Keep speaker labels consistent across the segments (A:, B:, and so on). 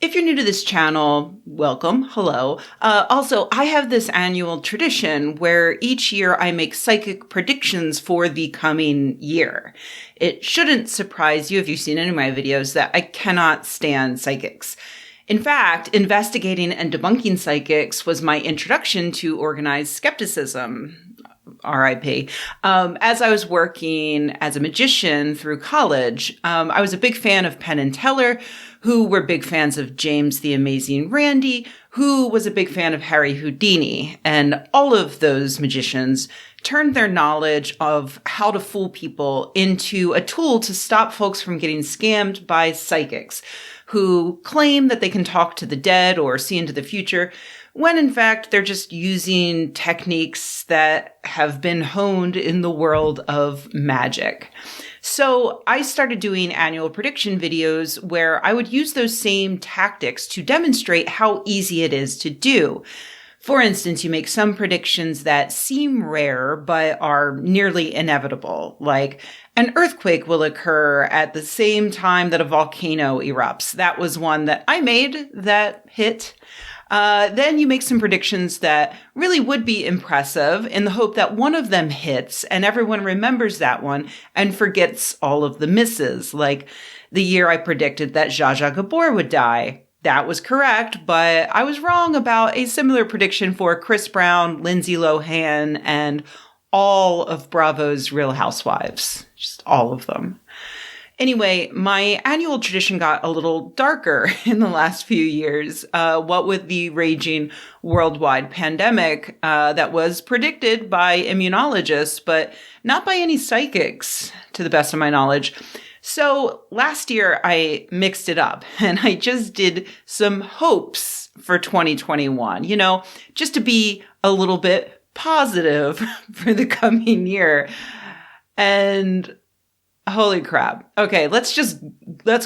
A: If you're new to this channel, welcome. Hello. Also, I have this annual tradition where each year I make psychic predictions for the coming year. It shouldn't surprise you if you've seen any of my videos that I cannot stand psychics. In fact, investigating and debunking psychics was my introduction to organized skepticism. RIP. As I was working as a magician through college, I was a big fan of Penn and Teller, who were big fans of James the Amazing Randi, who was a big fan of Harry Houdini. And all of those magicians turned their knowledge of how to fool people into a tool to stop folks from getting scammed by psychics who claim that they can talk to the dead or see into the future, when in fact they're just using techniques that have been honed in the world of magic. So I started doing annual prediction videos where I would use those same tactics to demonstrate how easy it is to do. For instance, you make some predictions that seem rare but are nearly inevitable, like an earthquake will occur at the same time that a volcano erupts. That was one that I made that hit. Then you make some predictions that really would be impressive in the hope that one of them hits and everyone remembers that one and forgets all of the misses. Like the year I predicted that Zsa Zsa Gabor would die. That was correct, but I was wrong about a similar prediction for Chris Brown, Lindsay Lohan, and all of Bravo's Real Housewives. Just all of them. Anyway, my annual tradition got a little darker in the last few years, what with the raging worldwide pandemic that was predicted by immunologists, but not by any psychics, to the best of my knowledge. So last year, I mixed it up, and I just did some hopes for 2021, just to be a little bit positive for the coming year. And holy crap. Okay, let's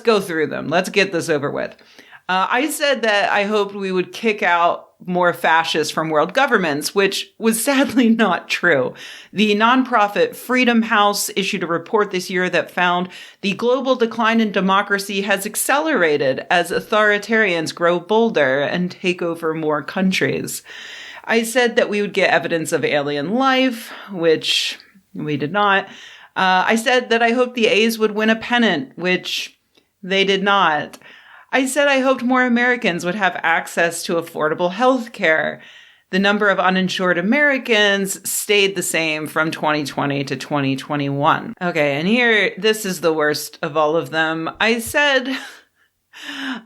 A: go through them. Let's get this over with. I said that I hoped we would kick out more fascists from world governments, which was sadly not true. The nonprofit Freedom House issued a report this year that found the global decline in democracy has accelerated as authoritarians grow bolder and take over more countries. I said that we would get evidence of alien life, which we did not. I said that I hoped the A's would win a pennant, which they did not. I said I hoped more Americans would have access to affordable health care. The number of uninsured Americans stayed the same from 2020 to 2021. Okay, and here, this is the worst of all of them. I said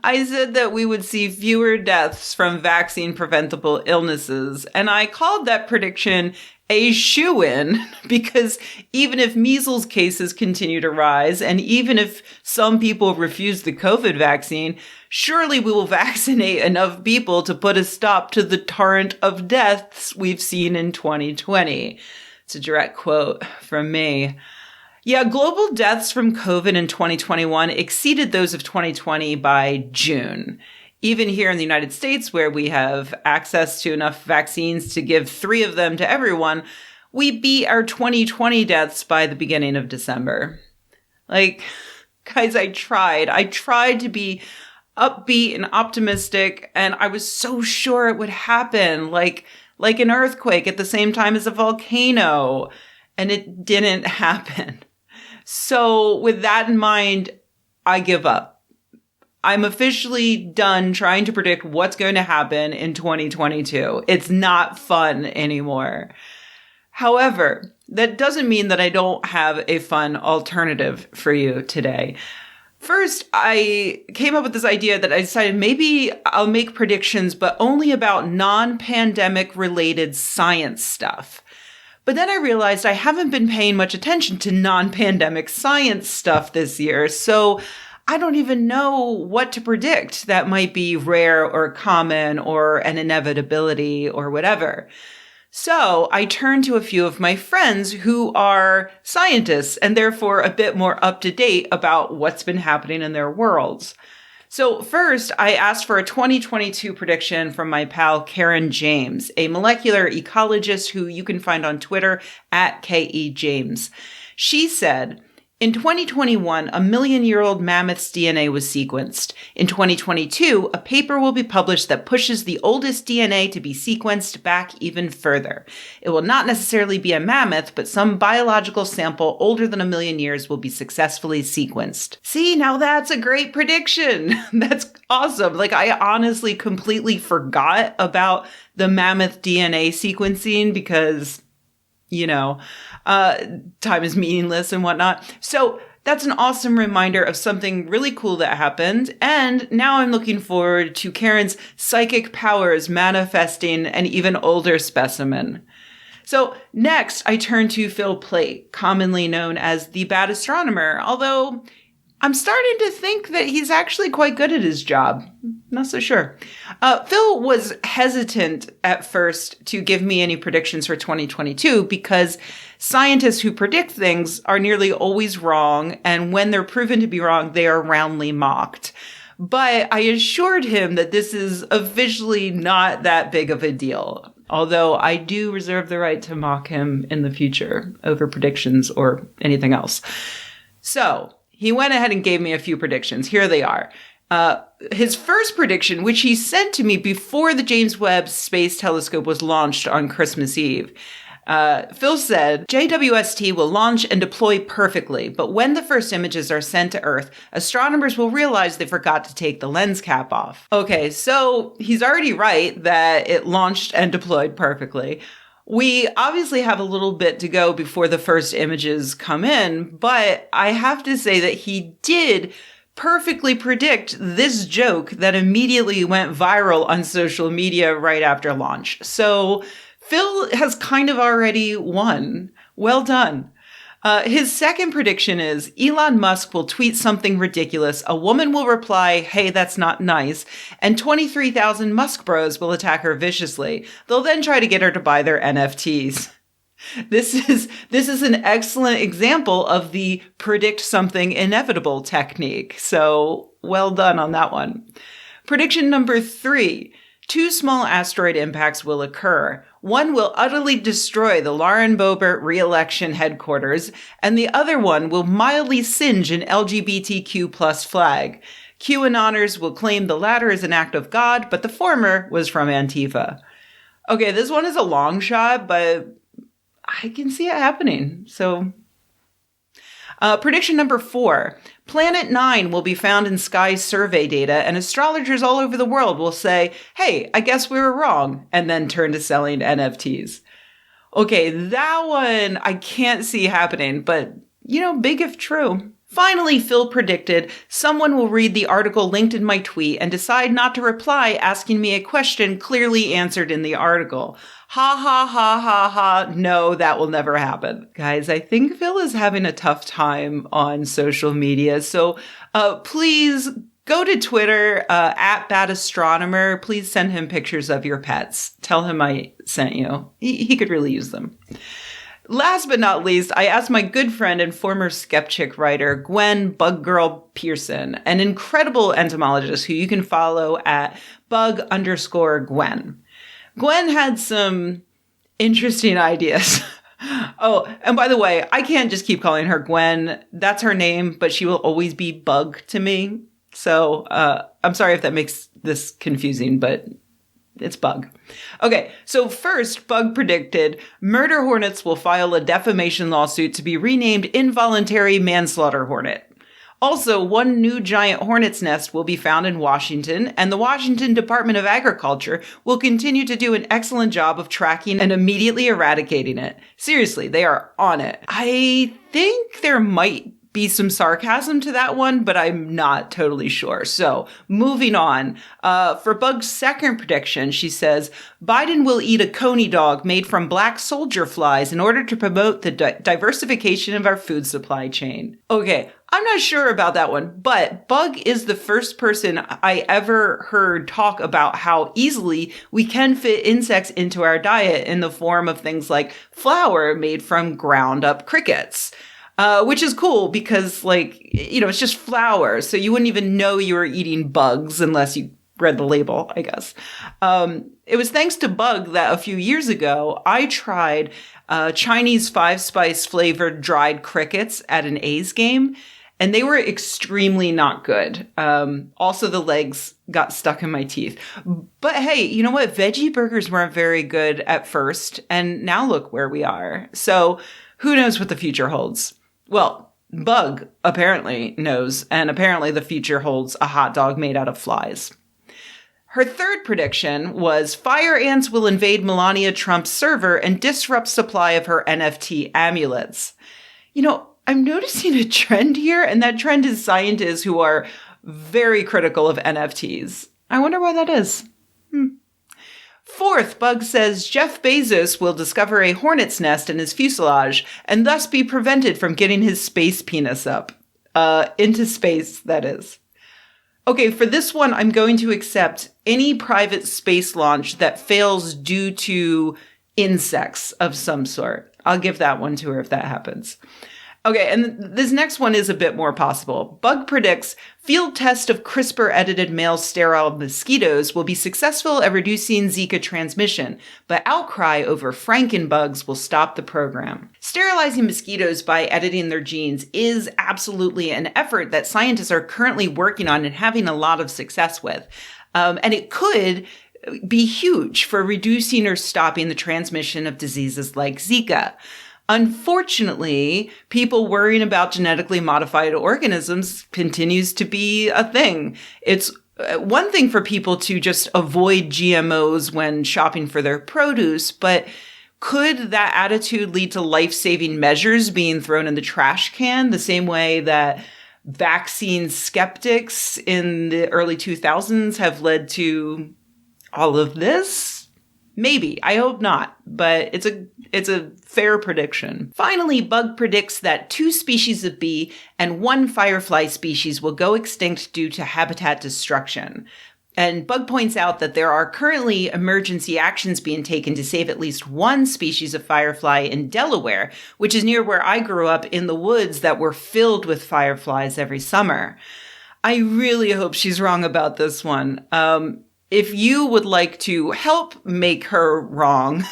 A: that we would see fewer deaths from vaccine-preventable illnesses, and I called that prediction a shoo-in, because even if measles cases continue to rise, and even if some people refuse the COVID vaccine, surely we will vaccinate enough people to put a stop to the torrent of deaths we've seen in 2020. It's a direct quote from me. Yeah, global deaths from COVID in 2021 exceeded those of 2020 by June. Even here in the United States, where we have access to enough vaccines to give 3 of them to everyone, we beat our 2020 deaths by the beginning of December. Like, guys, I tried to be upbeat and optimistic, and I was so sure it would happen, like an earthquake at the same time as a volcano, and it didn't happen. So with that in mind, I give up. I'm officially done trying to predict what's going to happen in 2022. It's not fun anymore. However, that doesn't mean that I don't have a fun alternative for you today. First, I came up with this idea that I decided maybe I'll make predictions, but only about non-pandemic related science stuff. But then I realized I haven't been paying much attention to non-pandemic science stuff this year, so I don't even know what to predict that might be rare or common or an inevitability or whatever. So I turned to a few of my friends who are scientists and therefore a bit more up to date about what's been happening in their worlds. So first, I asked for a 2022 prediction from my pal Karen James, a molecular ecologist who you can find on Twitter at KE James. She said, In 2021, a million-year-old mammoth's DNA was sequenced. In 2022, a paper will be published that pushes the oldest DNA to be sequenced back even further. It will not necessarily be a mammoth, but some biological sample older than a million years will be successfully sequenced. See, now that's a great prediction. That's awesome. Like, I honestly completely forgot about the mammoth DNA sequencing because, time is meaningless and whatnot. So that's an awesome reminder of something really cool that happened. And now I'm looking forward to Karen's psychic powers manifesting an even older specimen. So next, I turn to Phil Plait, commonly known as the Bad Astronomer, although I'm starting to think that he's actually quite good at his job. Not so sure. Phil was hesitant at first to give me any predictions for 2022 because scientists who predict things are nearly always wrong, and when they're proven to be wrong, they are roundly mocked. But I assured him that this is officially not that big of a deal, although I do reserve the right to mock him in the future over predictions or anything else. So he went ahead and gave me a few predictions. Here they are. His first prediction, which he sent to me before the James Webb Space Telescope was launched on Christmas Eve. Phil said, JWST will launch and deploy perfectly, but when the first images are sent to Earth, astronomers will realize they forgot to take the lens cap off. Okay, so he's already right that it launched and deployed perfectly. We obviously have a little bit to go before the first images come in, but I have to say that he did perfectly predict this joke that immediately went viral on social media right after launch. So Phil has kind of already won. Well done. His second prediction is Elon Musk will tweet something ridiculous. A woman will reply, hey, that's not nice. And 23,000 Musk bros will attack her viciously. They'll then try to get her to buy their NFTs. This is an excellent example of the predict something inevitable technique. So well done on that one. Prediction number 3. 2 small asteroid impacts will occur. One will utterly destroy the Lauren Boebert re-election headquarters, and the other one will mildly singe an LGBTQ plus flag. QAnoners will claim the latter is an act of God, but the former was from Antifa. Okay, this one is a long shot, but I can see it happening. So, prediction number 4. Planet 9 will be found in sky survey data, and astrologers all over the world will say, hey, I guess we were wrong, and then turn to selling NFTs. Okay, that one I can't see happening, but, big if true. Finally, Phil predicted someone will read the article linked in my tweet and decide not to reply, asking me a question clearly answered in the article. Ha ha ha ha ha. No, that will never happen. Guys, I think Phil is having a tough time on social media. So please go to Twitter, at Bad Astronomer. Please send him pictures of your pets. Tell him I sent you. He could really use them. Last but not least, I asked my good friend and former Skepchick writer, Gwen Bug Girl Pearson, an incredible entomologist who you can follow at bug_Gwen. Gwen had some interesting ideas. Oh, and by the way, I can't just keep calling her Gwen. That's her name, but she will always be Bug to me. So I'm sorry if that makes this confusing, but it's Bug. Okay, so first, Bug predicted murder hornets will file a defamation lawsuit to be renamed involuntary manslaughter hornet. Also, one new giant hornet's nest will be found in Washington, and the Washington Department of Agriculture will continue to do an excellent job of tracking and immediately eradicating it. Seriously, they are on it. I think there might be some sarcasm to that one, but I'm not totally sure. So moving on, for Bug's second prediction, she says, Biden will eat a coney dog made from black soldier flies in order to promote the diversification of our food supply chain. Okay, I'm not sure about that one, but Bug is the first person I ever heard talk about how easily we can fit insects into our diet in the form of things like flour made from ground up crickets. Which is cool because, it's just flour. So you wouldn't even know you were eating bugs unless you read the label, I guess. It was thanks to Bug that a few years ago, I tried Chinese 5-spice flavored dried crickets at an A's game, and they were extremely not good. Also, the legs got stuck in my teeth. But hey, you know what? Veggie burgers weren't very good at first, and now look where we are. So who knows what the future holds? Well, Bug apparently knows, and apparently the future holds a hot dog made out of flies. Her third prediction was fire ants will invade Melania Trump's server and disrupt supply of her NFT amulets. You know, I'm noticing a trend here, and that trend is scientists who are very critical of NFTs. I wonder why that is. Fourth, Bug says Jeff Bezos will discover a hornet's nest in his fuselage and thus be prevented from getting his space penis up. Into space, that is. Okay, for this one, I'm going to accept any private space launch that fails due to insects of some sort. I'll give that one to her if that happens. Okay, and this next one is a bit more possible. Bug predicts field test of CRISPR-edited male sterile mosquitoes will be successful at reducing Zika transmission, but outcry over Frankenbugs will stop the program. Sterilizing mosquitoes by editing their genes is absolutely an effort that scientists are currently working on and having a lot of success with. And it could be huge for reducing or stopping the transmission of diseases like Zika. Unfortunately, people worrying about genetically modified organisms continues to be a thing. It's one thing for people to just avoid GMOs when shopping for their produce, but could that attitude lead to life-saving measures being thrown in the trash can the same way that vaccine skeptics in the early 2000s have led to all of this? Maybe. I hope not, but it's a fair prediction. Finally, Bug predicts that 2 species of bee and 1 firefly species will go extinct due to habitat destruction. And Bug points out that there are currently emergency actions being taken to save at least 1 species of firefly in Delaware, which is near where I grew up in the woods that were filled with fireflies every summer. I really hope she's wrong about this one. If you would like to help make her wrong,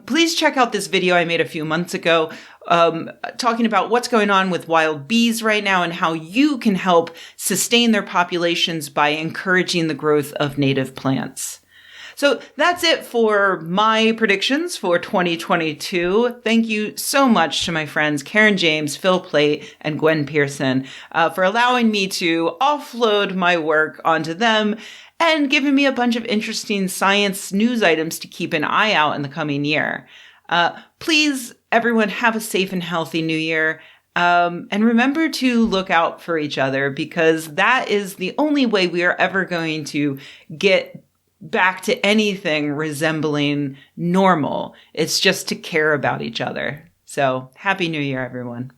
A: please check out this video I made a few months ago talking about what's going on with wild bees right now and how you can help sustain their populations by encouraging the growth of native plants. So that's it for my predictions for 2022. Thank you so much to my friends Karen James, Phil Plate, and Gwen Pearson for allowing me to offload my work onto them and giving me a bunch of interesting science news items to keep an eye out in the coming year. Please, everyone, have a safe and healthy new year. And remember to look out for each other, because that is the only way we are ever going to get back to anything resembling normal. It's just to care about each other. So happy new year, everyone.